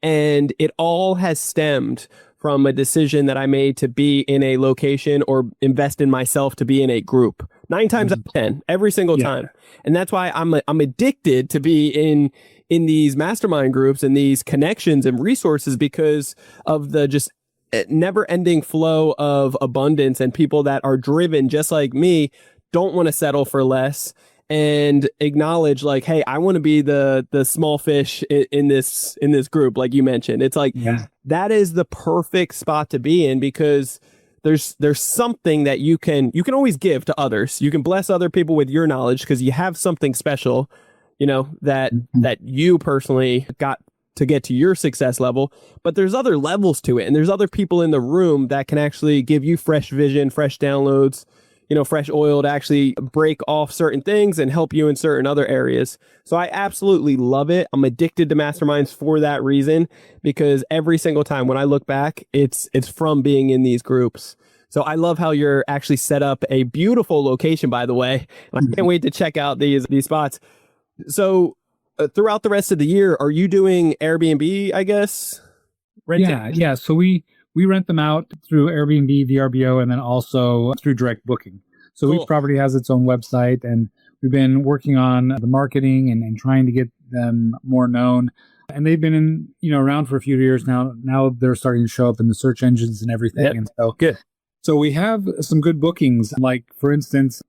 And it all has stemmed from a decision that I made to be in a location or invest in myself to be in a group 9 times out of 10, every single time. And that's why I'm addicted to be in these mastermind groups and these connections and resources, because of the just never ending flow of abundance and people that are driven just like me, don't want to settle for less. and acknowledge like, hey, I want to be the small fish in this group, like you mentioned. It's like that is the perfect spot to be in, because there's something that you can always give to others. You can bless other people with your knowledge because you have something special, that you personally got to get to your success level. But there's other levels to it, and there's other people in the room that can actually give you fresh vision, fresh downloads, fresh oil to actually break off certain things and help you in certain other areas. So I absolutely love it. I'm addicted to masterminds for that reason, because every single time when I look back, it's from being in these groups. So I love how you're actually set up a beautiful location, by the way. I can't wait to check out these spots. So throughout the rest of the year, are you doing Airbnb, I guess? Yeah. So we rent them out through Airbnb, VRBO, and then also through direct booking. So each property has its own website, and we've been working on the marketing and trying to get them more known. And they've been around for a few years now. Now they're starting to show up in the search engines and everything. Yep. And so good. So we have some good bookings. Like, for instance,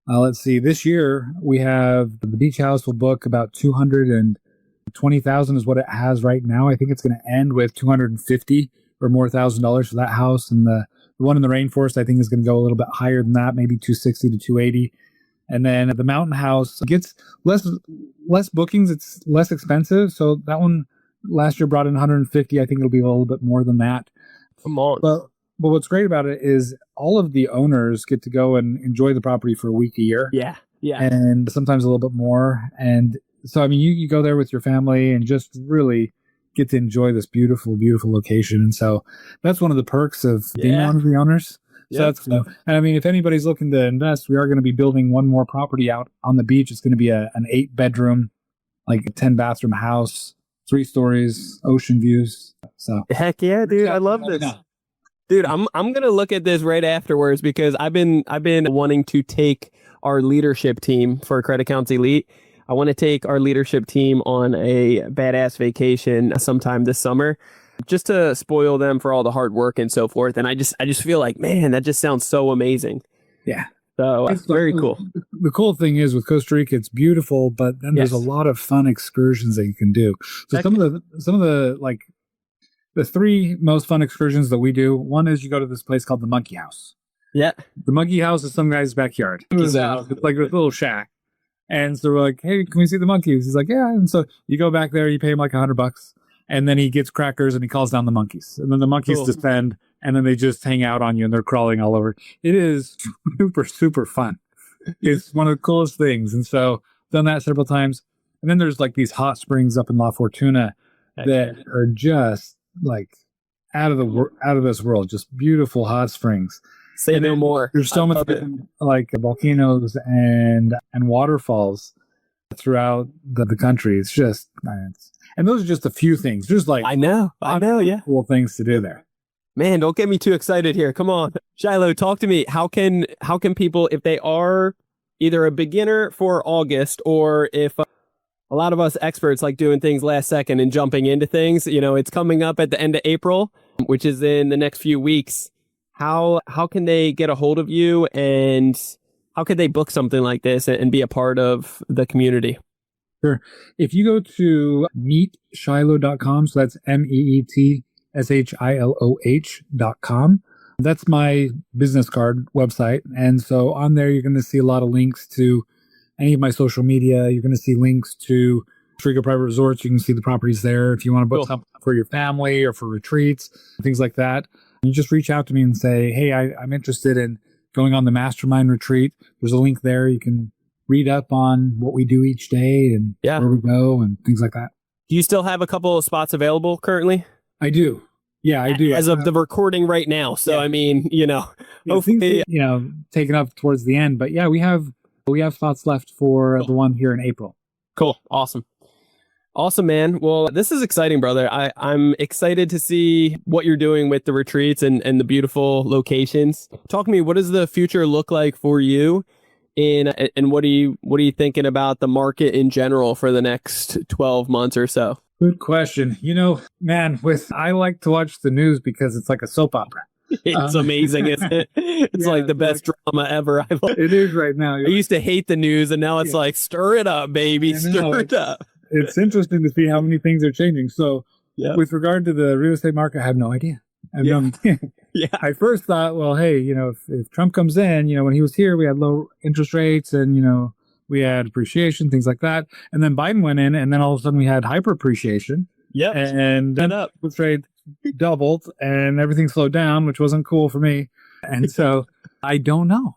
let's see, this year we have the beach house will book about 220,000 is what it has right now. I think it's going to end with 250 or more $1,000 for that house. And the one in the rainforest, I think, is going to go a little bit higher than that, maybe 260 to 280. And then the mountain house gets less bookings. It's less expensive. So that one last year brought in 150. I think it'll be a little bit more than that. Come on. But what's great about it is all of the owners get to go and enjoy the property for a week a year. Yeah. And sometimes a little bit more. And so, I mean, you go there with your family and just really get to enjoy this beautiful, beautiful location. And so that's one of the perks of being one of the owners. So that's cool. And I mean, if anybody's looking to invest, we are going to be building one more property out on the beach. It's going to be an 8-bedroom, like a 10-bathroom house, 3 stories, ocean views. So heck yeah, dude. I love this. Dude, I'm going to look at this right afterwards, because I've been wanting to take our leadership team for Credit Accounts Elite. I want to take our leadership team on a badass vacation sometime this summer, just to spoil them for all the hard work and so forth. And I just feel like, man, that just sounds so amazing. Yeah. So it's very cool. The cool thing is with Costa Rica, it's beautiful, but then there's a lot of fun excursions that you can do. So some of the like the 3 most fun excursions that we do, one is you go to this place called the Monkey House. Yeah. The Monkey House is some guy's backyard. It's like a little shack. And so we're like, hey, can we see the monkeys? He's like, yeah. And so you go back there, you pay him like $100, and then he gets crackers and he calls down the monkeys. And then the monkeys descend, and then they just hang out on you and they're crawling all over. It is super, super fun. It's one of the coolest things. And so done that several times. And then there's like these hot springs up in La Fortuna that are just like out of this world, just beautiful hot springs. Say no more. There's so much like volcanoes and waterfalls throughout the country. It's just, and those are just a few things. There's like I know, yeah, cool things to do there. Man, don't get me too excited here. Come on, Shiloh, talk to me. How can people, if they are either a beginner for August, or if a lot of us experts like doing things last second and jumping into things, it's coming up at the end of April, which is in the next few weeks. How can they get a hold of you, and how could they book something like this and be a part of the community? Sure. If you go to meetshiloh.com, so that's meetshilloh.com, that's my business card website. And so on there, you're going to see a lot of links to any of my social media. You're going to see links to Rica Private Resorts. You can see the properties there. If you want to book something for your family or for retreats, things like that, you just reach out to me and say, hey, I'm interested in going on the mastermind retreat. There's a link there. You can read up on what we do each day and where we go and things like that. Do you still have a couple of spots available currently? I do. Yeah, I do. As of the recording right now. So, I mean, hopefully, taken up towards the end. But yeah, we have spots left for the one here in April. Cool. Awesome, man. Well, this is exciting, brother. I'm excited to see what you're doing with the retreats and the beautiful locations. Talk to me. What does the future look like for you? And what are you thinking about the market in general for the next 12 months or so? Good question. Man, I like to watch the news because it's like a soap opera. It's amazing, isn't it? It's like the best drama ever. It is right now. I used to hate the news, and now it's like, stir it up, baby, stir it up. It's interesting to see how many things are changing. So, with regard to the real estate market, I have no idea. I first thought, well, hey, if Trump comes in, when he was here, we had low interest rates and, we had appreciation, things like that. And then Biden went in, and then all of a sudden we had hyper appreciation. Yep. And then interest rate doubled and everything slowed down, which wasn't cool for me. And so I don't know.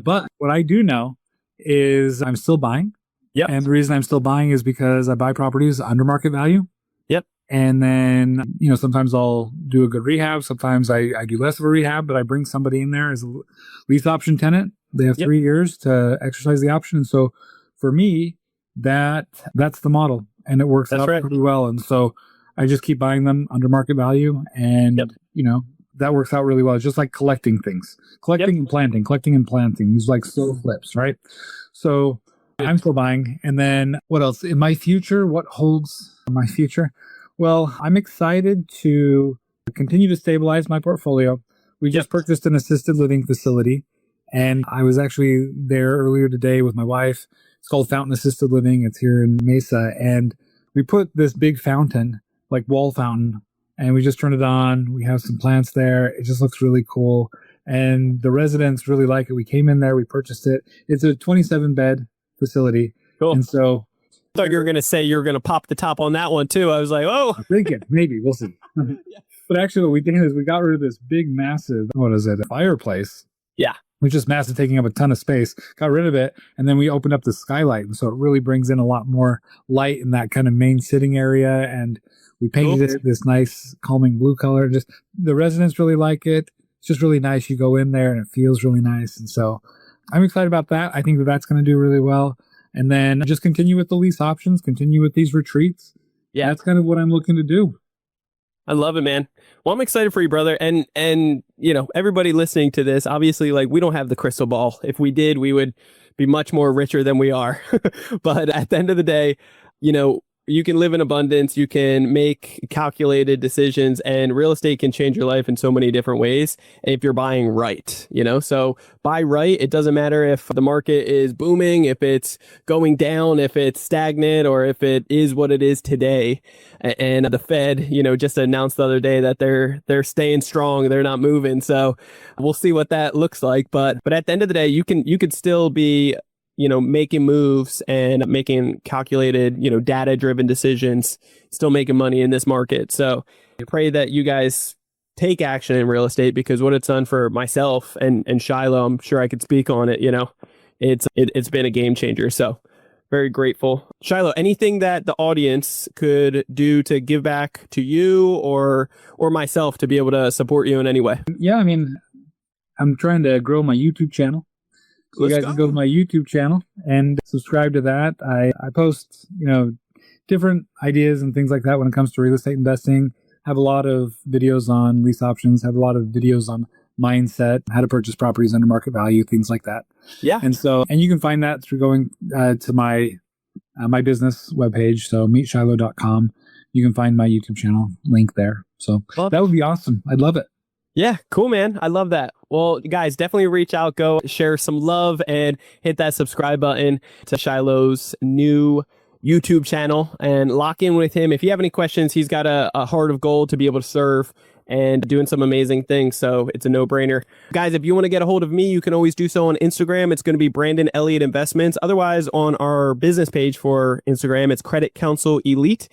But what I do know is I'm still buying. Yep. And the reason I'm still buying is because I buy properties under market value. Yep. And then, sometimes I'll do a good rehab. Sometimes I do less of a rehab, but I bring somebody in there as a lease option tenant. They have 3 years to exercise the option. And so for me, that's the model, and it works out pretty well. And so I just keep buying them under market value, and, that works out really well. It's just like collecting things, collecting and planting. These like slow flips, right? So I'm still buying. And then what else? In my future, what holds my future? Well, I'm excited to continue to stabilize my portfolio. We just purchased an assisted living facility, and I was actually there earlier today with my wife. It's called Fountain Assisted Living. It's here in Mesa, and we put this big fountain, like wall fountain, and we just turned it on. We have some plants there. It just looks really cool, and the residents really like it. We came in there, we purchased it. It's a 27-bed facility. Cool. And so I thought you were going to say you were going to pop the top on that one too. I was like, oh. I'm thinking, maybe. We'll see. But actually what we did is we got rid of this big, massive, a fireplace. Yeah. Which is massive, taking up a ton of space. Got rid of it, and then we opened up the skylight. And so it really brings in a lot more light in that kind of main sitting area. And we painted it this nice, calming blue color. Just the residents really like it. It's just really nice. You go in there and it feels really nice. And so I'm excited about that. I think that that's going to do really well. And then just continue with the lease options, continue with these retreats. Yeah, that's kind of what I'm looking to do. I love it, man. Well, I'm excited for you, brother. And everybody listening to this, obviously, like, we don't have the crystal ball. If we did, we would be much more richer than we are. But at the end of the day, you can live in abundance, you can make calculated decisions, and real estate can change your life in so many different ways if you're buying right, So buy right. It doesn't matter if the market is booming, if it's going down, if it's stagnant, or if it is what it is today. And the Fed, just announced the other day that they're staying strong, they're not moving. So we'll see what that looks like. But at the end of the day, you could still be making moves and making calculated, data-driven decisions, still making money in this market. So I pray that you guys take action in real estate, because what it's done for myself and Shiloh, I'm sure I could speak on it, it's been a game changer. So very grateful. Shiloh, anything that the audience could do to give back to you or myself to be able to support you in any way? Yeah, I'm trying to grow my YouTube channel. So you guys can go to my YouTube channel and subscribe to that. I post, different ideas and things like that when it comes to real estate investing. Have a lot of videos on lease options, have a lot of videos on mindset, how to purchase properties under market value, things like that. Yeah. And you can find that through going to my business webpage. So meetshiloh.com. You can find my YouTube channel link there. So that would be awesome. I'd love it. Yeah, cool, man. I love that. Well, guys, definitely reach out, go share some love, and hit that subscribe button to Shiloh's new YouTube channel and lock in with him. If you have any questions, he's got a heart of gold to be able to serve and doing some amazing things. So it's a no-brainer. Guys, if you want to get a hold of me, you can always do so on Instagram. It's going to be Brandon Elliott Investments. Otherwise, on our business page for Instagram, it's Credit Counsel Elite.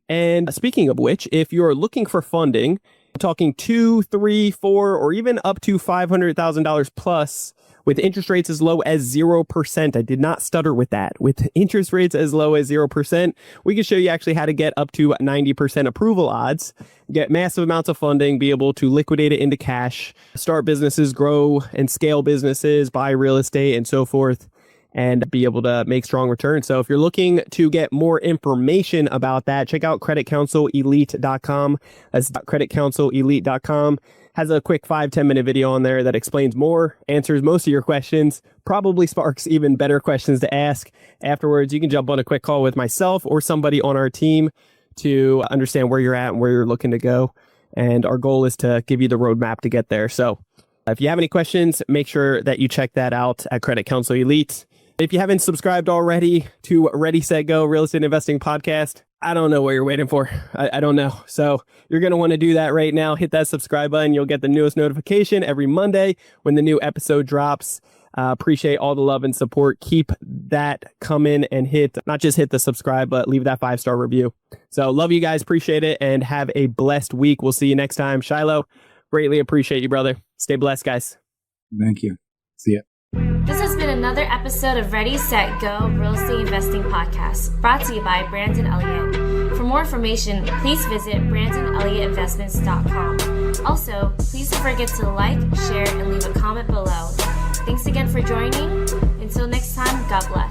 And speaking of which, if you're looking for funding, I'm talking 2, 3, 4, or even up to $500,000 plus with interest rates as low as 0%. I did not stutter with that. With interest rates as low as 0%, we can show you actually how to get up to 90% approval odds, get massive amounts of funding, be able to liquidate it into cash, start businesses, grow and scale businesses, buy real estate, and so forth, and be able to make strong returns. So if you're looking to get more information about that, check out creditcounselelite.com. That's creditcounselelite.com. Has a quick 5-10 minute video on there that explains more, answers most of your questions, probably sparks even better questions to ask. Afterwards, you can jump on a quick call with myself or somebody on our team to understand where you're at and where you're looking to go. And our goal is to give you the roadmap to get there. So if you have any questions, make sure that you check that out at Credit Counsel Elite. If you haven't subscribed already to Ready, Set, Go Real Estate Investing Podcast, I don't know what you're waiting for. I don't know. So you're going to want to do that right now. Hit that subscribe button. You'll get the newest notification every Monday when the new episode drops. Appreciate all the love and support. Keep that coming and not just hit the subscribe, but leave that 5-star review. So love you guys. Appreciate it. And have a blessed week. We'll see you next time. Shiloh, greatly appreciate you, brother. Stay blessed, guys. Thank you. See ya. This has been another episode of Ready, Set, Go Real Estate Investing Podcast, brought to you by Brandon Elliott. For more information, please visit BrandonElliottInvestments.com. Also, please don't forget to like, share, and leave a comment below. Thanks again for joining. Until next time, God bless.